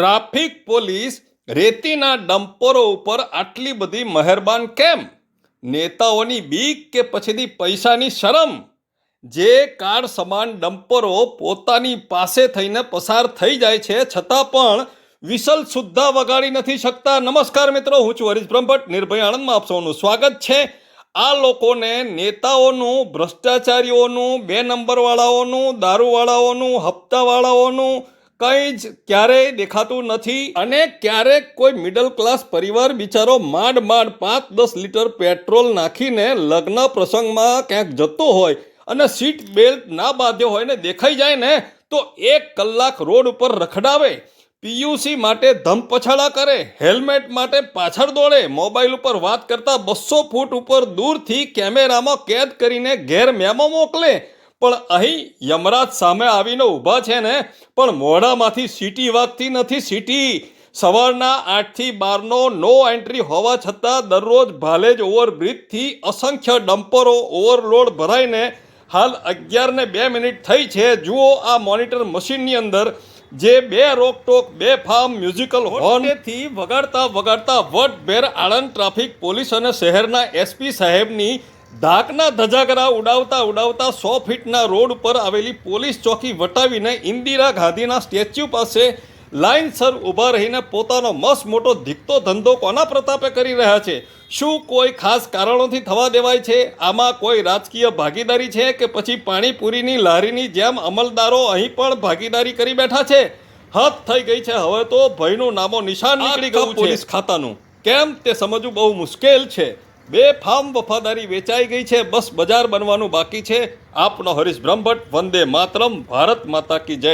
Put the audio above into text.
Traffic police રેતીના ડમ્પરો ઉપર આટલી બધી મહેરબાન કેમ? નેતાઓની બીક કે પછીથી પૈસાની શરમ? જે કાર સમાન ડમ્પરો પોતાની પાસે થઈને પસાર થઈ જાય છે છતાં પણ વિસલ સુદ્ધા વગાડી નથી શકતા. નમસ્કાર મિત્રો, હું છું હરીશ બ્રહ્મભટ્ટ, નિર્ભય આણંદમાં આપ સૌનું સ્વાગત છે. આ લોકોને નેતાઓનું, ભ્રષ્ટાચારીઓનું, 2 નંબરવાળાઓનું, દારૂવાળાઓનું, હપ્તાવાળાઓનું કંઈ જ ક્યારેય દેખાતું નથી. અને ક્યારેક કોઈ મિડલ ક્લાસ પરિવાર બિચારો માંડ 5-10 લીટર પેટ્રોલ નાખીને લગ્ન પ્રસંગમાં ક્યાંક જતો હોય અને સીટ બેલ્ટ ના બાંધ્યો હોય ને દેખાઈ જાય ને તો 1 કલાક રોડ ઉપર રખડાવે, પીયુસી માટે ધમપછાડા કરે, હેલ્મેટ માટે પાછળ દોડે, મોબાઈલ ઉપર વાત કરતા 200 ફૂટ ઉપર દૂરથી કેમેરામાં કેદ કરીને ઘેર મેમો મોકલે. પણ અહીં યમરાજ સામે આવીને ઊભા છે ને પણ મોઢામાંથી સીટી વાગતી નથી. સીટી સવારના 8 થી 12નો નો એન્ટ્રી હોવા છતાં દરરોજ ભાલેજ ઓવરબ્રિજથી અસંખ્ય ડમ્પરો ઓવરલોડ ભરાઈને હાલ 11:02 થઈ છે. જુઓ આ મોનિટર મશીનની અંદર જે 2 રોકટોક 2 ફાર્મ મ્યુઝિકલ હોર્નથી વગાડતા વટભેર આણંદ ટ્રાફિક પોલીસ અને શહેરના એસપી સાહેબની ધાકના ધજાગરા ઉડાવતા 100 ફીટના રોડ ઉપર આવેલી પોલીસ ચોકી વટાવીને ઇન્દિરા ગાંધીના સ્ટેચ્યુ પાસે લાઇનસર ઊભા રહીને પોતાનો મસ્ત મોટો ધીકતો ધંધો કોના પ્રતાપે કરી રહ્યા છે? શું કોઈ ખાસ કારણોથી થવા દેવાય છે? આમાં કોઈ રાજકીય ભાગીદારી છે કે પછી પાણીપુરીની લારીની જેમ અમલદારો અહીં પણ ભાગીદારી કરી બેઠા છે? હદ થઈ ગઈ છે હવે તો. ભયનું નામો નિશાન નીકળી ગયું પોલીસ ખાતાનું. કેમ તે સમજવું બહુ મુશ્કેલ છે. બેફામ વફાદારી વેચાઈ ગઈ છે, બસ બજાર બનવાનું બાકી છે. આપનો હરીશ બ્રહ્મભટ્ટ. વંદે માતરમ. ભારત માતા કી જય.